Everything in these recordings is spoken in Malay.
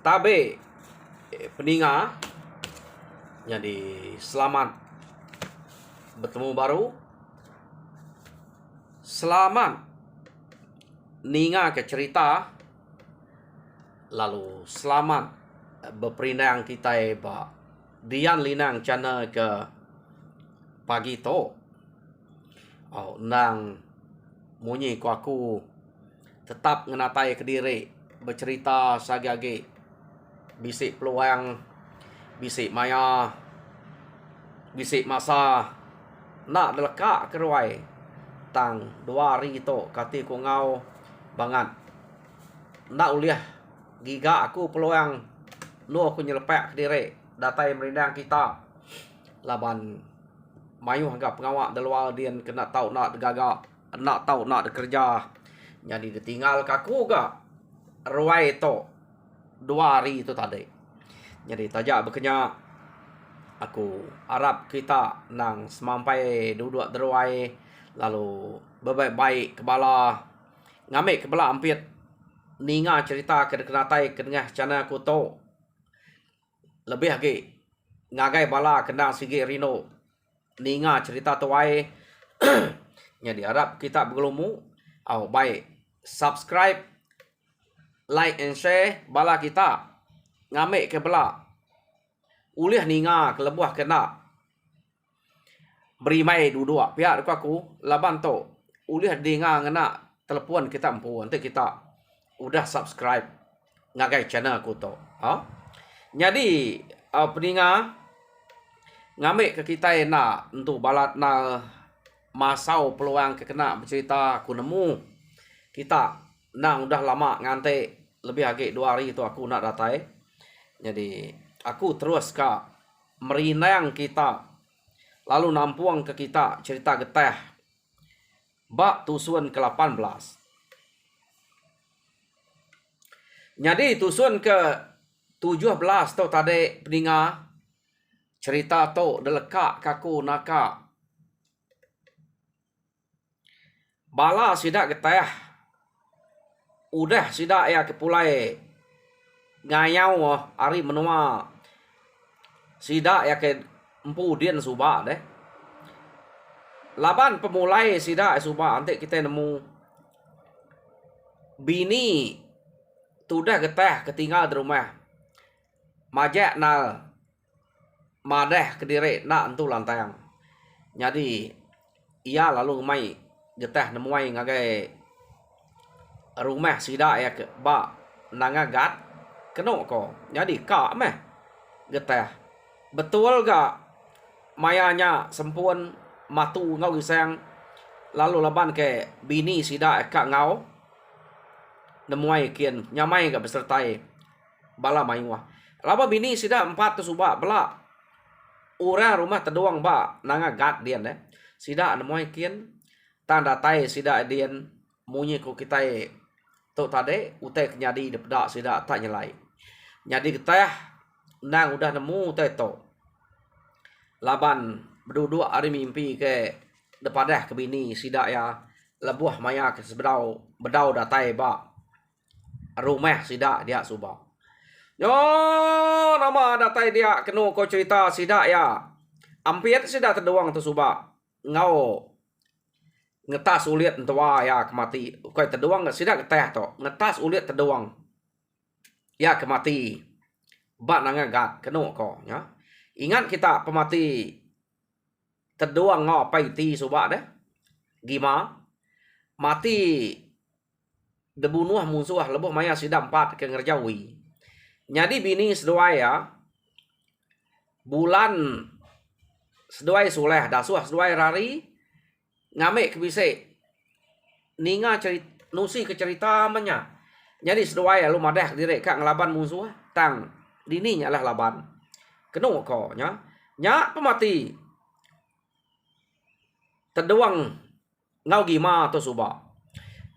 tabe peninga. Jadi selamat bertemu baru. Selamat ninga ke cerita. Lalu selamat berperindang kita ba dian linang channel ke pagi to. Nang munyi ku aku tetap ngenatai kediri bercerita sagi-agi bisik peluang, bisik maya, bisik masa nak deleka keruai tang 2 hari itu kati ku ngau banget nak uliah giga aku peluang lu aku nyelepek kediri datai merindang kita laban mayu hanggap pengawak deluar dian kena tahu nak gagak nak tahu nak kerja jadi ditinggal kaku ga ruai itu 2 hari itu tadi. Jadi tajak berkenyak aku harap kita nang semampai duduk deruai lalu berbaik-baik kebala ngamik kebala ampit ninga cerita kedekenatai kedengah cana aku to lebih lagi ngagai bala kena sigi rino ninga cerita tuai. Jadi harap kita bergelumu baik subscribe, like and share bala kita ngamik ke bala uliah ninga kelebuah kena beri mai duduk pihak aku laban to uliah ninga ngena telepon kita empu nanti kita udah subscribe ngagai channel aku to jadi peninga ngamik ke kita nak untuk balat na masau peluang ke kena bercerita aku nemu kita nang udah lama ngante lebih lagi 2 hari itu aku nak datai. Jadi aku terus ke merinang kita lalu nampuang ke kita cerita getah bak tusuan ke-18. Jadi tusuan ke-17 tu tadi peninga cerita tu deleka kaku naka bala sidak getah udah sidak ya kepulai ngayau hari menua sidak ya ke empu dian subak deh laban pemulai sidak subak nanti kita nemu bini tudah getah ketinggal di rumah majak nal madeh kediri nak entu lantang. Jadi ia lalu mai getah nemuai ngagai rumah sidak ya ke ba nangagat keno ko. Jadi kak meh getah betul gak mayanya sempun matu ngau gisang lalu laban ke bini sidak kak ngau nemuai kian nyamai gak besertai bala mayuah laba bini sidak 4 tu subak bela ura rumah terdoang ba nangagat dian deh sidak nemuai kian tanda tai sidak dian munyi ku kita tu tadi utai kenyadi depada sidak tak nyelai. Jadi kita nang udah nemu utai tu laban berduduk hari mimpi ke depadah ke bini sidak ya lebuah maya ke bedau datai ba rumah sidak dia subah. Yo nama datai dia kena kau cerita sidak ya ampir sidak terdoang tu subah ngau ngetas ulit entua ya kemati kau terdoang sidak keteh to ngetas ulit terdoang ya kemati bak nangagat kena ko ya ingat kita pemati terdoang ngau paiti subak deh gima mati debunuh musuh lebuh maya sidak 4 ke ngerjawi. Jadi bini seduai ya bulan seduai suleh dasuah seduai rari ngamik kebisik ninga cerita nusi ke cerita menya. Jadi seduai lu madah direk kak ngelaban musuh tang dini nyalah laban kena ko nya pemati terdoang ngau gima tu subak.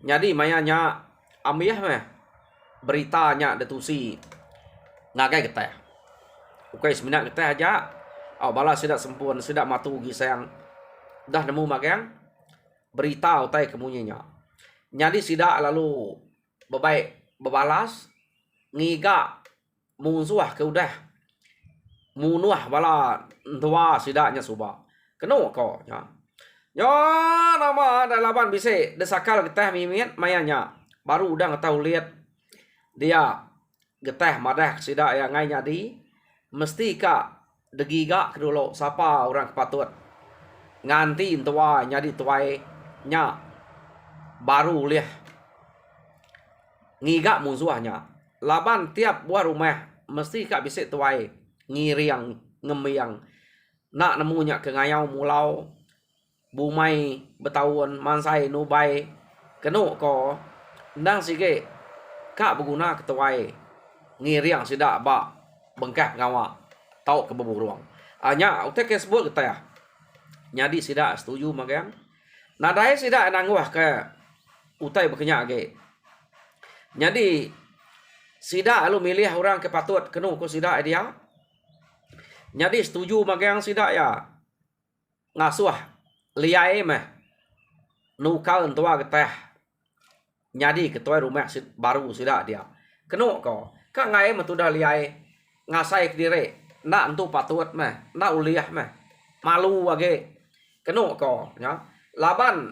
Jadi mayanya amiah meh beritanya detusi ngagai getah. Ukai seminat getah aja. Bala sidak sempun sidak matu gisang dah nemu magang berita utai kemunyinya. Jadi sidak lalu bebaik bebalas ngiga musuh ke udah munuah bala tua sidaknya suba keno ko nya yo nama dalaban bise desakal getah mimin mayanya baru udah tahu lihat dia getah madah sidak yang ngai nyadi mesti ka degiga kedulu siapa orang kepatut nganti tua nyadi tuai nya baru lihat ngiga musuhnya laban tiap buah rumah mesti kak bisik tuai ngiriang ngemiang nak nemunya ke ngayau mulau bumai betawon mansai nubai kenu ko ndang sige kak berguna ketuai ngiriang sidak ba bengkak ngawa tau ke beburuang anya utek ke sebut kita ya nyadi sidak setuju magang nadai sidak nanguah ke utai berkenyak ge jadi sidak lu milih orang ke patut kenu ko sidak dia jadi setuju magang sidak ya ngasuh liai meh nukal tua getah nyadi ketua rumah baru sidak dia kenu ko ka ngai mah dah liai ngasai kedire nak entu patut meh nak uliah meh malu wage kenu ko nya laban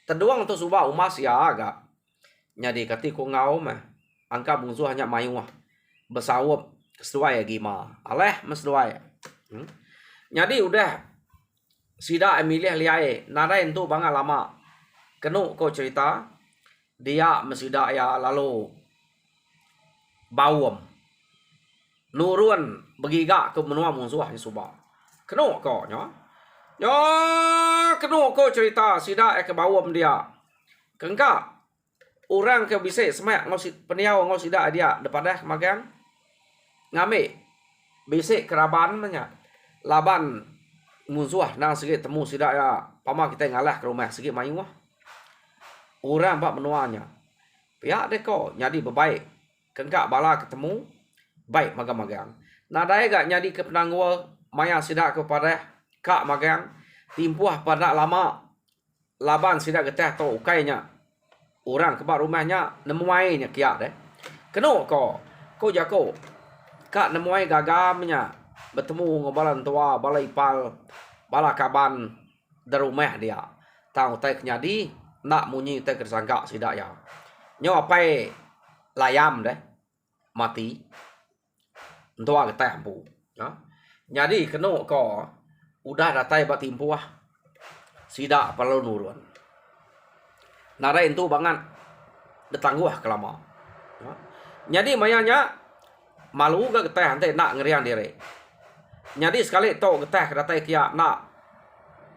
teduang tu suba umas ya agak nyadi katiku ngau meh angka bungsu hanya mayuah besawap kesuai ya gima aleh mesduai nyadi udah sida emilih liai nada itu banga lama kenu ko cerita dia mesida ya lalu bawam nurun begiga ke menua musuh ni suba kenu ko nya yo kenu ko cerita sida ke bawam dia kengka orang ke bisa semak ngau peniau ngau sida dia depadah magang ngame bisa keraban nya laban musuh nang sikit temu sida ya pama kita ngalah ke rumah sikit mayu orang bak menuanya pihak deko nyadi bebaik kengka bala ketemu baik magang-magang nadai gak nyadi ke penanggual maya sida kepada kak magang timpuah pada lama laban sida getah to ukainya orang ke rumahnya nemuainya kia deh keno ko jako kak nemuai gagamnya bertemu ngobalan tua bala ipal bala kaban di rumah dia tahu teh nyadi nak munyi teh kersangka sidak ya nyo apai layam deh mati tua getah bu ya nyadi keno ko udah datai bat timpuah sidak perlu nurun nara itu bangan detangguh kelama ya. Jadi mayanya malu gak getah ante nak ngeriang diri nyadi sekali to getah kedatai kia nak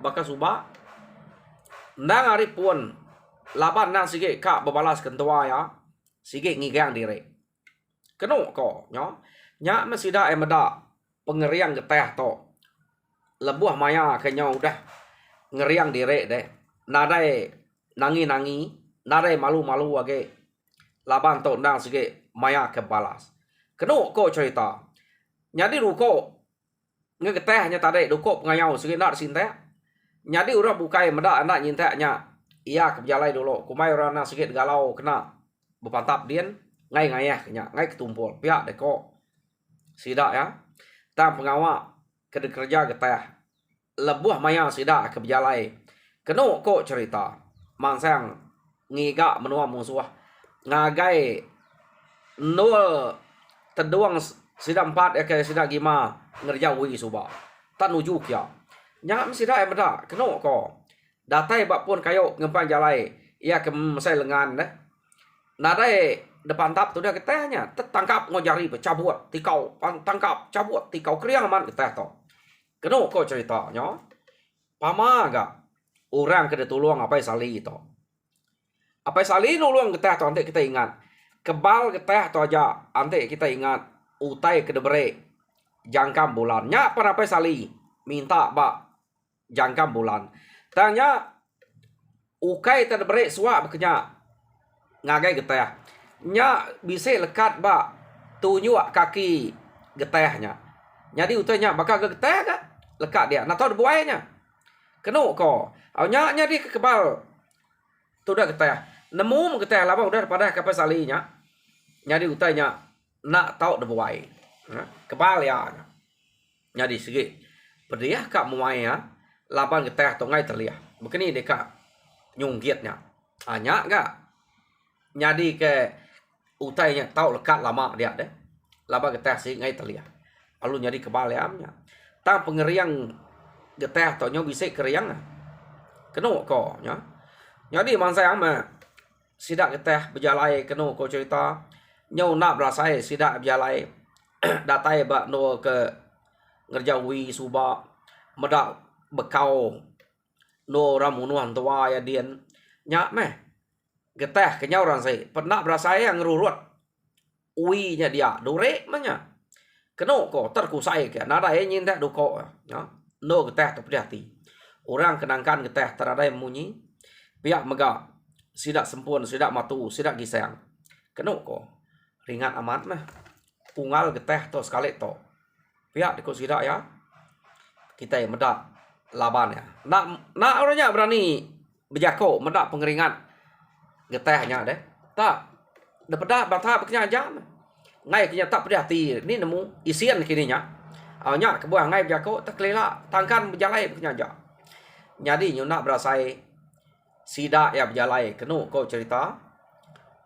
baka suba ndang ari pun laban nang sige kak bebalas kentua ya sige ngigang diri kenu ko nyo nya mesida emeda pengeriang getah to lebuh maya kenya udah ngeriang diri deh nadai nangi nadai malu age laban to ndang sige maya ke balas kenu ko cerita nyadi ruko ngegeteh nya tadi dukup ngayau sige nak sinte nyadi urang bukai meda anak nyintek nya iya kejalai dulu kumai urang na sige galau kena bepantap dien ngai ngayah nya ngai ketumpul pihak deko sida ya tam pengawa ke kerja geteh lebuh maya sida ke bejalai kenu ko cerita mangsang ngiga menua musuh ngagai nol teduang sida 4 ke sida 5 ngerja wi suba tan ujuk ya nya mesida emeda keno ko datai bak pun kayo ngempan jalai ia ke mesai lengan deh nadai depan tap tu dah ketahnya tertangkap ngojari cabut tikau tangkap cabut tikau kriang man ketah to keno ko cerita nya pama ga orang ke tolong apa sali to apa sali nulung ketah to ante kita ingat kebal ketah to aja ante kita ingat utai ke debre jangkam bulan nya para apa sali minta bak jangkam bulan tanya ukai te debre suak bekenya ngagai getah nya bisa lekat bak tunyuk kaki getahnya jadi utanya bakal getah ga lekat dia nah tahu buainya kenu ko nya di kebal tu dah getah nemu getah lama udah pada kapal salinya jadi utanya nak tahu debuai. Kebal ya. Jadi segi berdiah kak muai ya. Laban getah to ngai terliah. Begini deka nyunggiatnya. Hanya gak. Jadi ke utainya tahu lekat lama dia deh. Laban getah sih ngai terliah. Lalu jadi kebal ya. Tang pengeriang getah to nyo bisa keriang. Keno ko nya. Jadi man sayang mah sidak getah berjalai keno ko cerita nyo nak berasai sidak berjalai datai ba no ke ngerjawi suba medak bekau no ramunuan tua ya dien nya meh getah kenyau orang sai pernah berasai yang ngerurut ui nya dia dore manya keno ko terkusai ke nada nyin dak do ko nya no getah tu hati orang kenangkan getah teradai munyi pihak mega sidak sempun sidak matu sidak gisang keno ko ringan amat mah unggal getah to sekali to pihak diko sidak ya kita yang medak laban ya nak orangnya berani berjako medak pengeringan getahnya deh tak dapat bata beknya jam ngai kenya tak pedih ni nemu isian kininya awnya kebuah ngai berjako tak kelela tangkan berjalai beknya jam jadi nyuna berasai sidak ya berjalai kenu kau cerita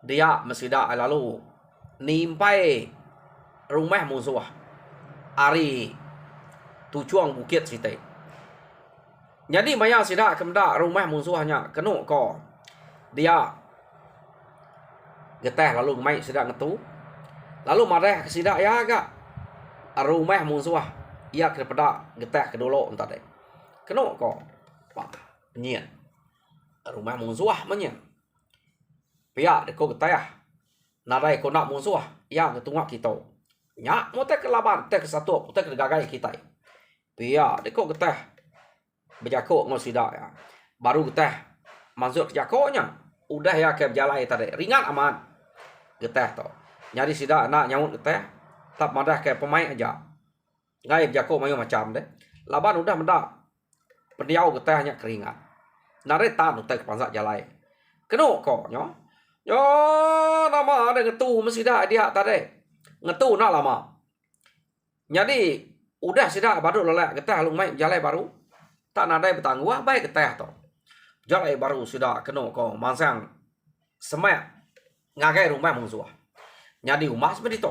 dia mesidak lalu nimpai rumah musuh ari tujuan bukit sitai. Jadi maya sidak kemda rumah musuhnya kenu ko dia getah lalu mai sidak ngetu lalu marah ke sidak ya agak rumah musuh ia kepada getah kedolo entah deh kenu ko pak nyian rumah musuh menya pihak deko getah narai ko nak musuh yang ketungak kita nya motek kelaban tek satu motek gagai kita pihak deko getah berjako ngau sidak ya baru getah masuk ke jakonya udah ya ke berjalai tadi ringan aman getah to nyari sidak nak nyamut getah tak madah ke pemain aja ngai berjako mayu macam deh laban udah mendak pendiau getahnya keringat nare tan utek pansak jalai keno ko nyo yo nama ada ngetu mesti dah dia tadi ngetu nak lama jadi udah sidak baru lelak getah lu mai jalai baru tak nada bertangguh baik getah to jalai baru sidak keno ko mansang semak ngagai rumah musuh jadi umas begitu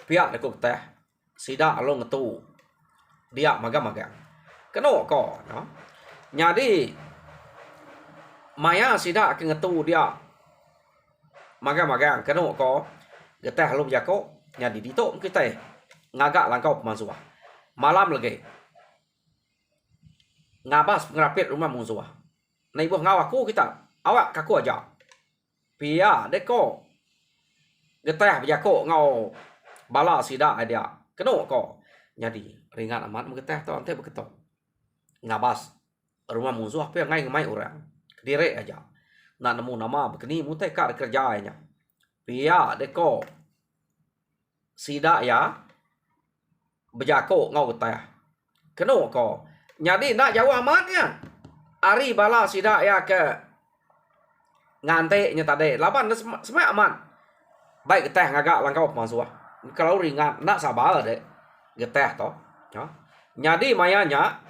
pihak deko getah sidak lu ngetu dia magang-magang keno ko no jadi maya sidak ke ngetu dia magang-magang keno ko getah lu jako jadi dito kita ngagak langkau musuh malam lagi ngabas ngerapit rumah musuh na ibu ngawaku kita awak kaku aja pia deko getah jako ngau bala sidak dia keno ko jadi ringan amat getah to ante beketok ngabas rumah musuh pia ngai ngemai orang kediri aja nak nemu nama begini mutai kar kerjanya pia deko sidak ya berjako ngau getah keno ko jadi nak jauh amatnya ari bala sidak ya ke ngante nya tadi laban semai aman baik getah ngagak langkau masuk kalau ringan nak sabar deh getah to jadi mayanya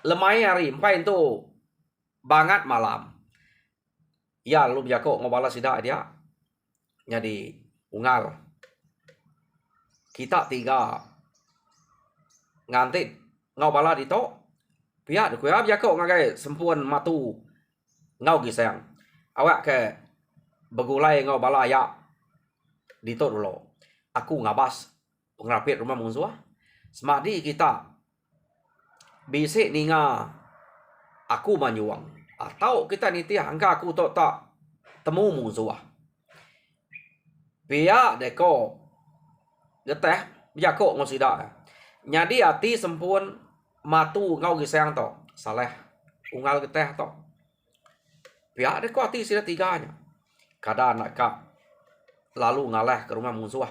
lemai hari empai itu banget malam ya lu jako ngobala sidak dia jadi unggal kita tiga ngantit ngau bala dito pihak kuya jako ngagai sempuan matu ngau gisang awak ke begulai ngau bala ya dito dulu aku ngabas pengrapit rumah musuh semadi kita bisik ninga aku manyuang atau kita nitiah angka aku tak temu musuh pihak deko getah jako ngau sidak nyadi hati sempun matu ngau gisang to saleh unggal getah to pihak deko hati sida tiganya kada nak kak lalu ngalah ke rumah musuh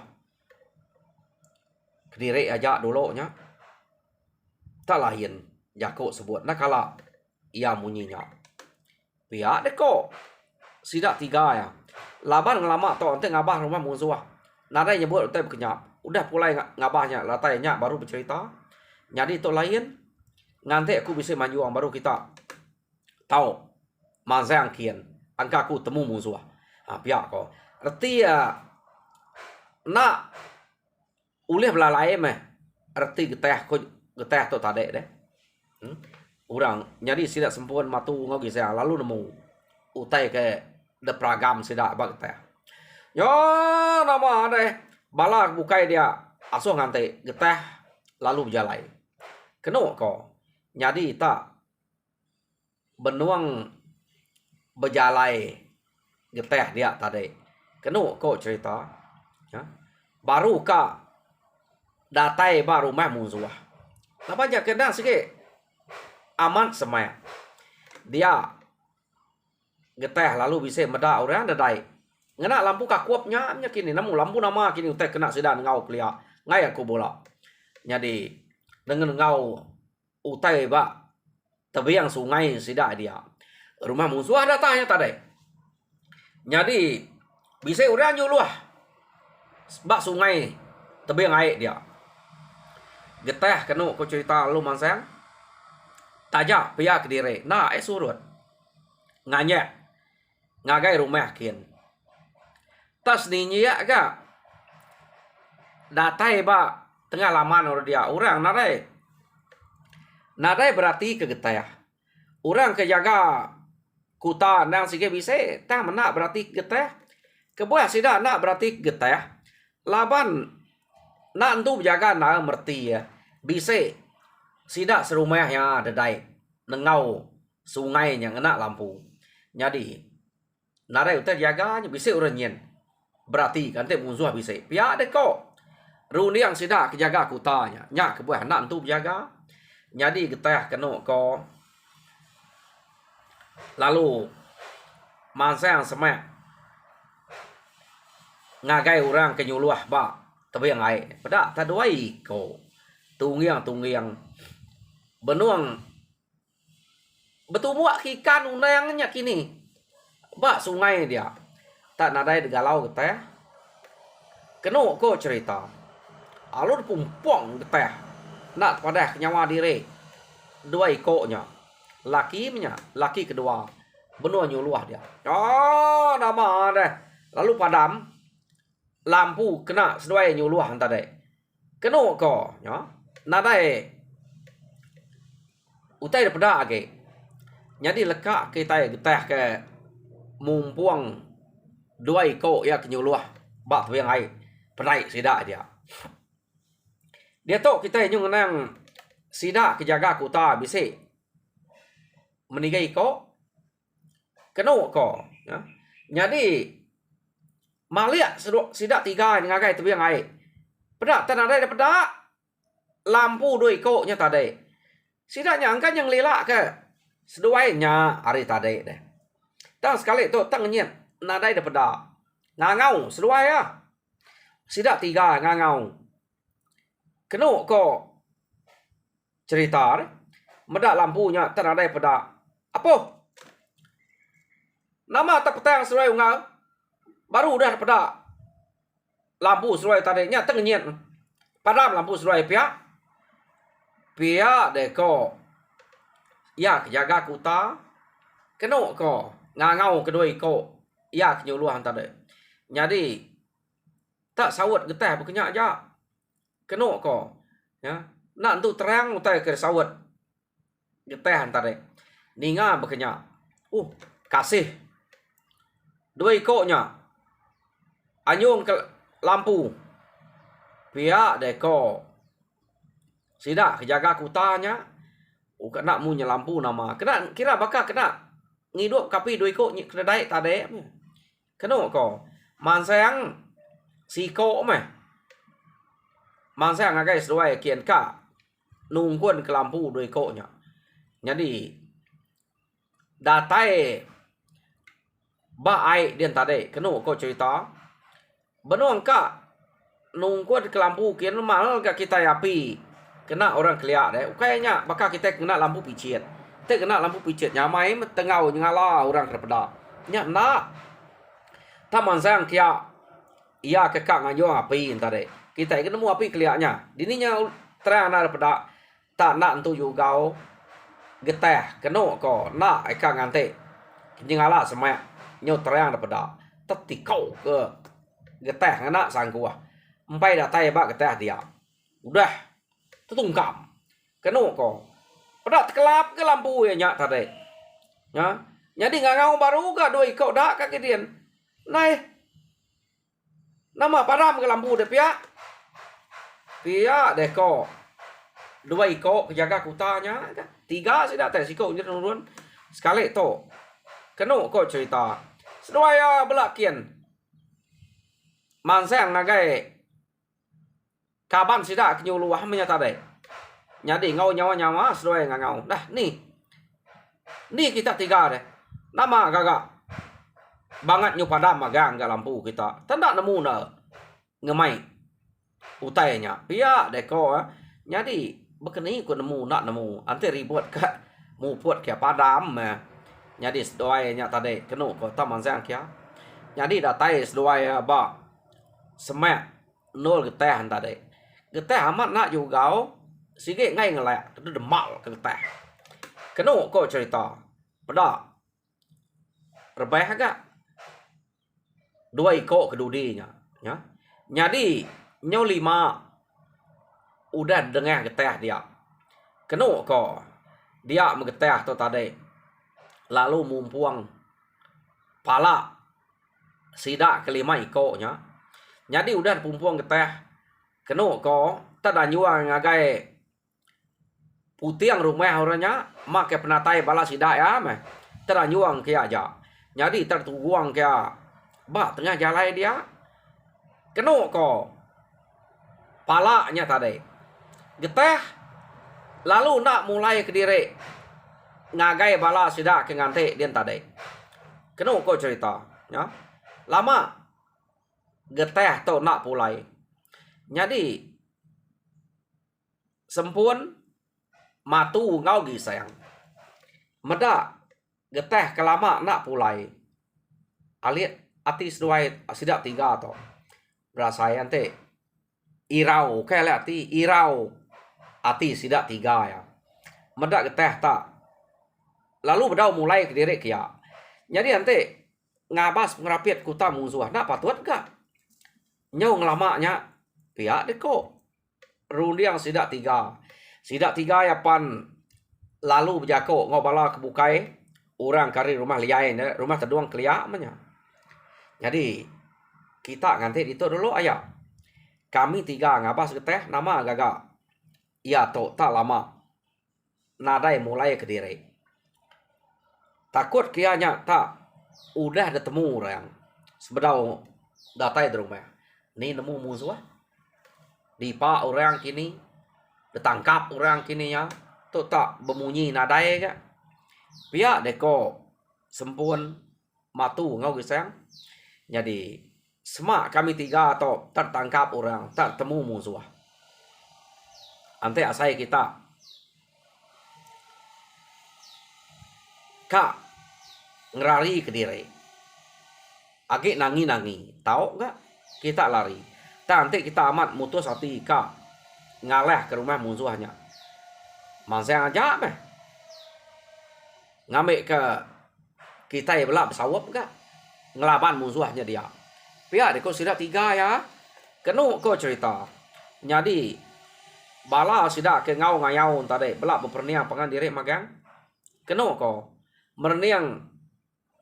kediri aja dulu nya tak lain jako sebut nak kala ia munyinya pihak deko sida tiga ya laban ngelama to ente ngabah rumah musuh Nadai nyebut utai berkenyap. Udah pulai ngabahnya latainya baru bercerita. Jadi itu lain. Nanti aku bisa manjuang baru kita tahu masa yang kian. Angka aku temu musuh. Pihak kau. Arti ya nak ulih belalai meh. Arti getah tu tadi deh. Orang jadi sidak sempurna matu ngau gisah lalu nemu utai ke de pragam sidak bag getah. Yo nama deh balak bukai dia asuh ngantai getah lalu berjalai. Keno ko. Jadi tak benuang berjalai getah dia tadi. Keno ko cerita. Ya. Baru ka datai baru mah musuh. Apa aja kena sikit aman semaya. Dia getah lalu bisa meda orang dadai. Ngena lampu kakuapnya kini namu lampu nama kini utek kena sidan ngau kelia. Ngai aku bola. Jadi dengan ngau utai ba tebiang sungai sidak dia. Rumah musuh ada tanya tadi. Jadi bisa orang nyuluh. Bak sungai tebiang air dia. Getah kena ko cerita lu mansang. Tajak pihak Kediri. Nah, surut. Nganya. Ngagai rumah kian. Tas ninya ga. Datai ba tengah laman orang dia. Orang nadai. Nadai berarti ke getah. Orang kejaga kuta nang sige bisa. Tak menak berarti getah. Kebuah sidak nak berarti getah. Laban nak entu jaga nak merti ya. Bisa sidak serumah yang ada dai nengau sungai yang kena lampu. Jadi narai utai jaganya bisa orang nyen. Berarti kan te musuh bisa. Pihak dek kok. Runi yang sidak kejaga kutanya. Nyak kebuah nak entu jaga. Jadi getah kena ko. Lalu masa yang semak ngagai orang kenyuluh ba tapi yang air. Pada taduai ko. Tungiang benuang betul buat ikan unangnya kini bak sungai dia tak nadai galau getah keno ko cerita alur pumpong getah nak pada nyawa diri dua ikoknya laki kedua benua nyuluh dia nama deh lalu padam lampu kena sesuai nyuluh tadi keno ko ya nadai utai daripada age. Jadi lekak kita getah ke mumpuang dua ikut ya kenyuluh bak yang air penaik sidak dia. Dia tu kita nyung nang sidak kejaga kuta bisa menigai ikut kena ko. Ya. Jadi maliak sidak tiga ngagai tu yang air. Pedak tanadai daripada lampu dua ikutnya tadi. Sidaknya angkat yang lelak ke. Seduainya hari tadi deh. Dan sekali itu tengnya nadai daripada ngangau seduai ya. Sidak tiga ngangau. Kena ko cerita deh. Medak lampunya ternadai pada apa? Nama tak petang seduai ngau. Baru udah daripada lampu seduai tadinya tengnya. Padam lampu seduai pihak. Pihak deko ya kejaga kuta kena ko ngangau kedua iko ya kenyuluh tadi. Jadi tak sawat getah berkenyak aja kena ko ya nak tu terang utai ke sawat getah tadi ninga berkenyak kasih dua ikonya anyung ke lampu pihak deko sidak kejaga kutanya kena munya lampu nama kena kira bakal kena ngidup kapi dua ikut kena daik tade kena ko mansang siko meh mansang ngagai sesuai kian ka nungguan ke lampu dua ikutnya. Jadi datai ba ai dia tade kena ko cerita benuang ka nungguan ke lampu kian mal ka kita api kena orang keliak deh. Kayaknya bakal kita kena lampu picit. Kita kena lampu picit nyamai tengau nyala orang terpeda. Nya nak. Taman sang kia ia kekak ngajo api tadi. Kita ikan nemu api keliaknya. Dininya terang ada pada tak nak entu juga geteh keno ko nak ikan ngante. Nyingala semak nyo terang ada pada tetikau ke geteh ngana sangku ah. Empai datai bak geteh dia. Udah tetungkam. Keno ko. Pada kelap ke lampu ya nyak tadi. Ya. Jadi ngangau baru ga doi kau dak kakedian. Nai. Nama padam ke lampu de pia. Pia de ko. Dua iko kejaga kutanya. Tiga sih dak tes iko turun. Sekali to. Keno ko cerita. Sedaya belakian. Mansang nagai. Kaban sih dak kenyuluah menyata de. Jadi ngau nyawa-nyawa sedaya ngangau. Dah nih. Nih kita tiga deh. Nama gagak. Banget nyu padam magang gak lampu kita. Tanda nemu na ngemai utainya. Pia deko jadi bekeni ku nemu nak nemu. Ante ribut ka mu puat kia padam. Jadi sedoainya tadi kenu ko taman sang kia. Jadi datai sedoai ba semek nol geteh tadi. Geteh amat nak juga sige ngai ngelak tu demal ke geteh. Kenu ko cerita. Pada rebah agak dua iko kedudinya ya. Jadi nyo 5 udah dengar geteh dia. Kenu ko dia megeteh tu tadi. Lalu mumpuang pala sidak kelima iko nya. Jadi udah pumpuang geteh. Kenu ko tak ada nyuang ngagai putiang rumah orangnya make penatai bala sidak ya meh. Tak ada nyuang kia aja. Jadi tertuang kia ba tengah jalan dia. Kenu ko palanya tadi. Geteh lalu nak mulai ke diri ngagai bala sidak ke ngante dia tadi. Kenu ko cerita ya. Lama geteh tu nak pulai. Jadi sempun matu ngau gi sayang. Meda geteh kelama nak pulai. Alit ati seduai sidak tiga to. Berasai ante irau kele ati irau ati sidak tiga ya. Meda geteh tak. Lalu bedau mulai ke diri kia. Jadi ante ngabas ngerapiat kuta musuh nak patut gak? Nyau ngelamaknya pihak deko. Rundiang sidak tiga. Sidak tiga ya pan lalu berjako ngobala kebukai orang kari rumah liain rumah terduang kelia namanya. Jadi kita nganti itu dulu ayah. Kami tiga ngabas geteh nama gagak. Ya to tak lama. Nadai mulai ke diri. Takut kianya tak udah ada temu orang. Sebedau datai di rumah. Ni nemu musuh. Dipa orang kini. Ditangkap orang kini ya. Tu tak bemunyi nadai ke. Pihak deko sempun matu ngau gisang. Jadi semak kami tiga atau tertangkap orang, tak temu musuh. Ante asai kita. Kak ngerari ke diri. Agak nangi-nangi. Tahu enggak? Kita lari. Nanti kita amat mutus hati kak ngaleh ke rumah musuhnya. Masa aja meh. Ngambil ke kita ya belak bersawap enggak? Ngelaban musuhnya dia. Pihak deko sidak tiga ya. Kenu ko cerita. Jadi bala sidak ke ngau ngayau tadi belak berperniang pengan diri magang. Kenu ko merniang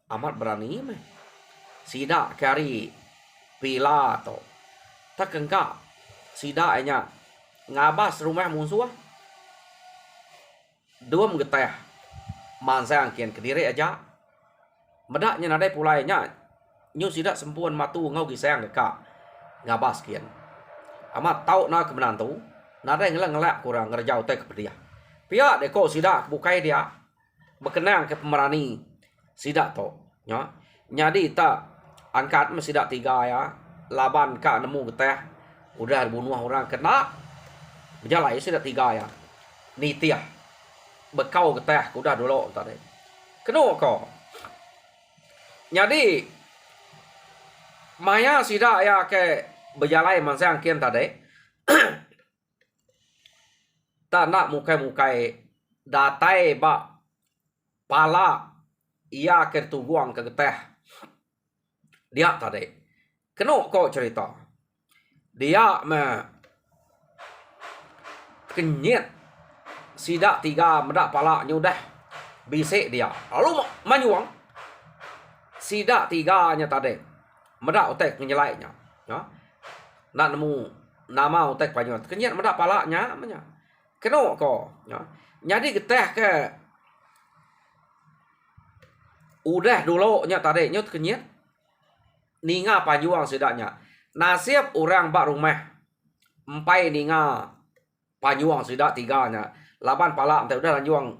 amat berani meh. Sidak kari pila to. Tak engkak sidaknya ngabas rumah musuh. Dua menggeteh. Mansang kian ke diri aja. Medaknya nadai pulainya. Nyu sidak sempuan matu ngau gisayang ke kak. Ngabas kian. Amat tahu na kemenantu. Nadai ngelak kurang ngerjau teh ke dia. Pihak deko sidak bukai dia. Berkenang ke pemerani. Sidak to. Ya. Jadi tak angkat sidak tiga ya. Laban kak nemu geteh. Udah bunuh orang kena. Berjalan sidak tiga ya. Nitiah. Bekau geteh udah dulu tadi. Kena kau. Jadi Maya sida ya ke berjalai mansang kian tadi. Tak nak mukai-mukai datai ba pala ia ke tuguang ke geteh. Dia tadi. Kena kau cerita. Dia kenyit sida tiga medak pala nyudah bisik dia. Lalu manyuang sida tiganya tadi. Medak otek menyelainya. Ya. Nak nemu nama otek panyuang. Kenyit medak palanya menya. Kena kau. Ya. Jadi geteh ke udah dulu nya tadi nyut kenyit. Ninga panyuang sidaknya. Nasib orang bak rumah. Empai ninga panyuang sidak tiganya. Laban pala ente udah lanjuang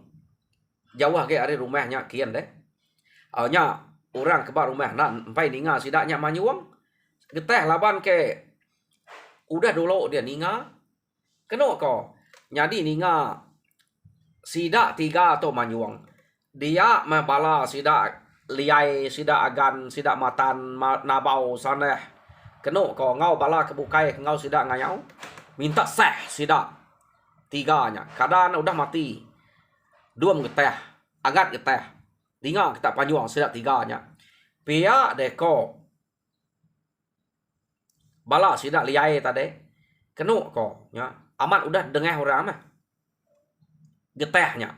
jauh ke ari rumahnya kian deh. Nya orang ke bak rumah nak empai ninga sidaknya manyuang. Geteh laban ke udah dulu dia ninga. Kena kau. Jadi ninga sidak tiga atau manyuang. Dia membala sidak liai, sidak agan, sidak matan, nabau saneh. Kena kau ngau bala kebukai ngau sidak ngayau. Minta seh sidak tiganya. Kadang udah mati. Dua geteh, agat geteh. Dinga kita panyuang sidak tiganya. Pia deko bala sidak liai tadi. Kena kau nya. Amat udah dengah orang mah. Getehnya.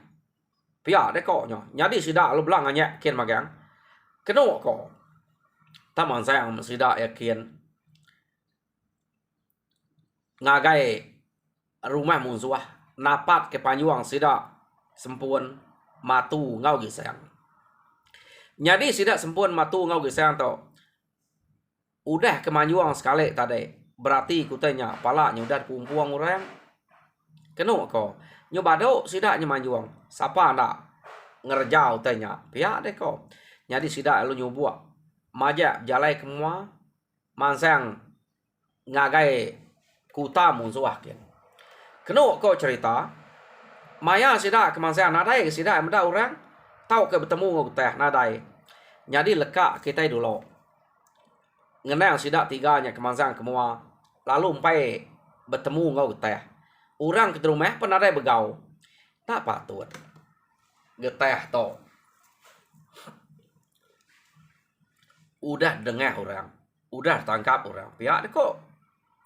Pia deko nya. Jadi sidak lu belang nganya kian magang. Kena kau. Taman sayang sidak yakin. Ngagai rumah musuh. Napat ke panyuang sidak sempun matu ngau gisang. Jadi sidak sempun matu ngau gisang to. Udah ke manyuang sekali tadi. Berarti kutanya palanya udah kumpuang orang. Kena kau. Nyo badok sidaknya manyuang. Siapa nak ngerjau tanya. Pihak deh kau. Jadi sidak lu nyubuak. Majak jalai kemua. Mansang ngagai kuta musuh kian. Kena kau cerita. Maya sidak kemansang nadai sidak menda orang. Tahu ke bertemu ngau teh nadai. Jadi lekak kita dulu. Ngenang sidak tiganya kemansang kemua. Lalu empai bertemu ngau teh. Orang ke rumah penadai begau. Tak patut. Geteh to. Udah dengar orang. Udah tangkap orang. Pihak dia kok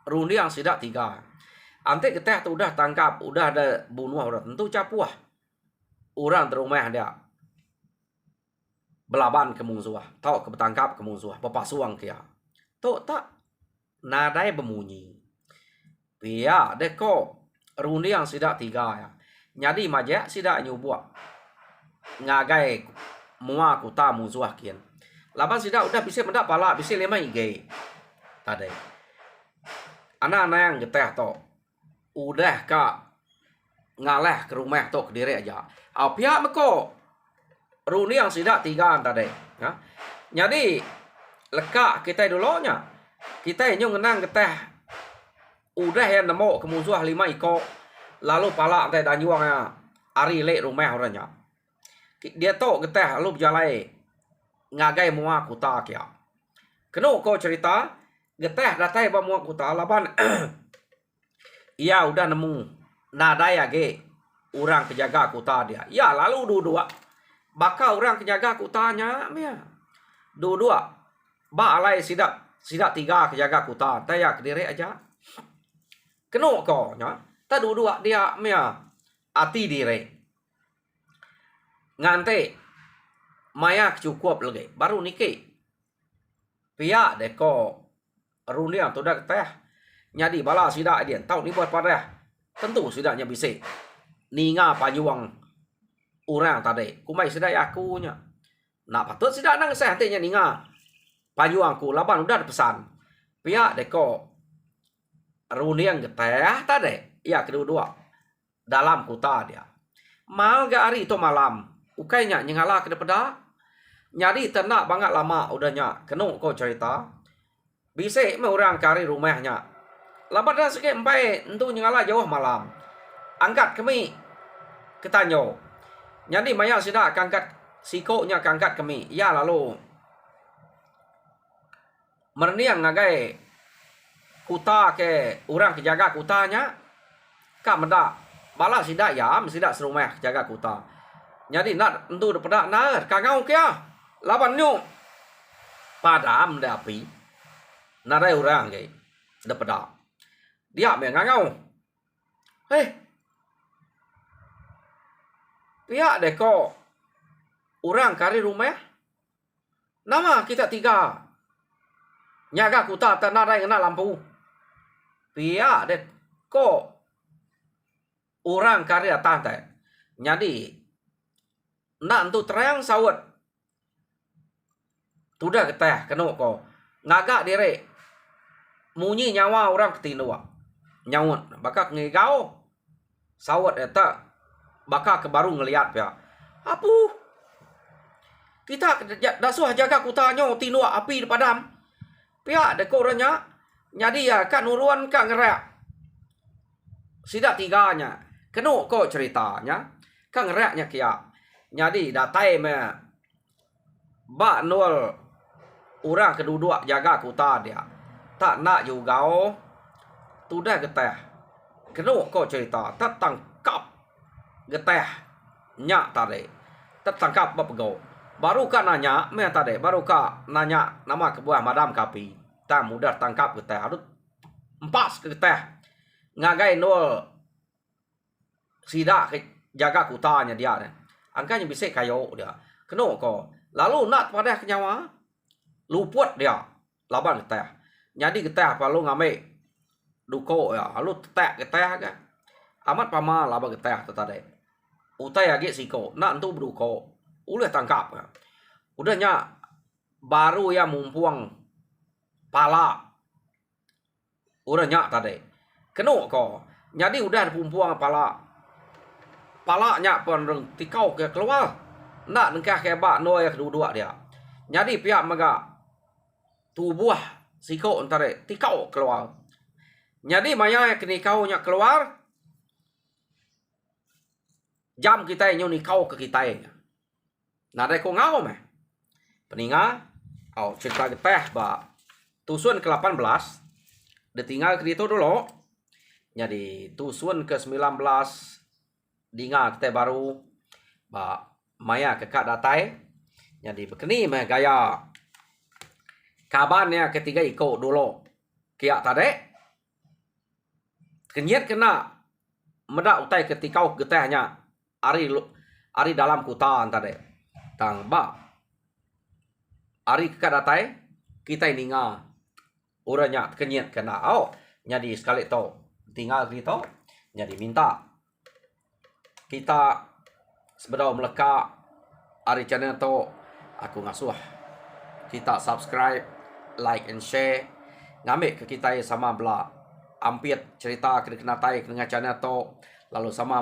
rundi yang sidak tiga. Ante geteh tu udah tangkap. Udah ada bunuh orang. Tentu capuah. Orang di rumah dia. Belaban ke musuh. Tahu ke bertangkap ke musuh. Papasuang kia. Tu tak. Nadai bemunyi. Pihak dia kok rundi yang sidak tiga ya. Jadi majak sidak nyubuak. Ngagai mua kuta musuh kian. Laban sidak udah bisa mendak pala. Bisa lima ige. Tadi. Anak-anak yang geteh to. Udah kak. Ngalah ke rumah to ke diri aja. Pihak meko. Rundi yang sidak tiga tadi. Ya. Jadi. Lekak kita dulunya. Kita yang ngenang geteh. Udah yang nemu ke musuh 5 ikut. Lalu pala teh danyuangnya. Ari lek rumah orangnya. Dia tahu geteh lalu berjalai. Ngagai mua kuta kia. Kena kau cerita. Geteh datai ba mua kuta. Laban. Ia udah nemu. Nadai age. Orang kejaga kuta dia. Ya lalu dua-dua. Bakal orang kejaga kutanya. Dua-dua. Ba alai sidak. Sidak tiga kejaga kuta. Taya kediri aja. Kena kau nya. Tak dua-dua dia ati diri. Ngante. Maya cukup lagi. Baru niki. Pihak deko. Runia tu dah teh. Nyadi bala sidak dia. Tahu ni buat pada. Tentu sidaknya bisa. Ninga panyuang. Orang tadi. Kumai sidak akunya. Nak patut sidak nang sehatinya ninga. Panyuangku. Laban udah ada pesan. Pihak deko. Runia geteh tadi. Ya kedua-dua. Dalam kuta dia. Mal ga hari itu malam. Ukainya nyengala ke depan. Nyadi ternak banget lama udahnya. Kena kau cerita. Bisa orang kari rumahnya. Laban dah sikit empai. Untuk nyengala jauh malam. Angkat kami. Ketanyo. Nyadi maya sidak angkat. Sikoknya angkat kami. Ya lalu. merniang ngagai kuta ke orang kejaga kutanya kak mendak bala sidak ya sidak serumah jaga kuta. Jadi nak entu depada na kangau kia laban nyu padam da api narai orang ke depada dia me ngangau pihak deko orang kari rumah nama kita tiga nyaga kuta tanarai kena lampu pihak deko orang kari atas teh jadi nak tu terang sawat tudah ketah kena ko ngagak dire munyi nyawa orang ketinua nyawut bakak ngegau sawat eta bakak ke baru ngeliat ya apu kita dasuh jaga kutanya tinua api padam pihak dekornya jadi ya kan uruan kan ngerak sidak tiganya kena ko ceritanya kan ngeraknya kia jadi datai me ba nol orang kedua jaga kuta dia tak nak juga tudah getah kena ko cerita tertangkap getah nyak tadi tertangkap bapego baru kan nanya me tadi baru ka nanya nama kebuah madam kapi tak mudah tangkap getah harus empas ke getah ngagai nol sidak jaga kutanya dia angkanya bisa kayo dia kena ko lalu nak pada kenyawa luput dia laban getah jadi getah kalau ngambil duko ya lalu tetek getah kan amat pama laba getah tadi utai age siko nak entu berduko udah tangkap kan udahnya baru ya mumpuang pala udahnya tadi kena ko jadi udah mumpuang palanya pun tikau ke keluar nak nengkah ke bak noy kedua dia jadi pihak mega tubuh siko antara tikau keluar jadi maya kini kau nya keluar jam kita nyu kau ke kita nah ada ko ngau meh peninga au cerita geteh ba tusun ke-18 ditinggal ke itu dulu jadi tusun ke-19 dinga kita baru ba maya ke kak datai jadi begini meh gaya kabannya ketiga iko dulu kia tadi kenyet kena medak utai ketika getahnya ari dalam kutaan tadi tang ba ari ke kak datai kita ninga uranya kenyet kena jadi sekali to tinggal gitu jadi minta kita sebelum meleka ari channel to aku ngasuh kita subscribe like and share ngambil ke kita sama bela ampit cerita kena tai dengan channel to lalu sama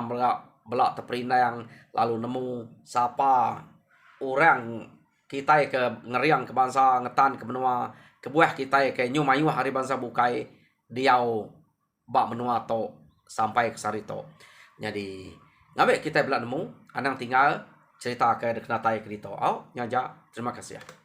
belak terperindang lalu nemu siapa orang kita ke ngeriang ke bangsa ngetan ke benua kebuah kita ke nyumayu hari bangsa bukai diau bak benua to sampai ke sarito jadi ngambil kita belak nemu anang tinggal cerita ke kena tai ke dito nyaja terima kasih ya.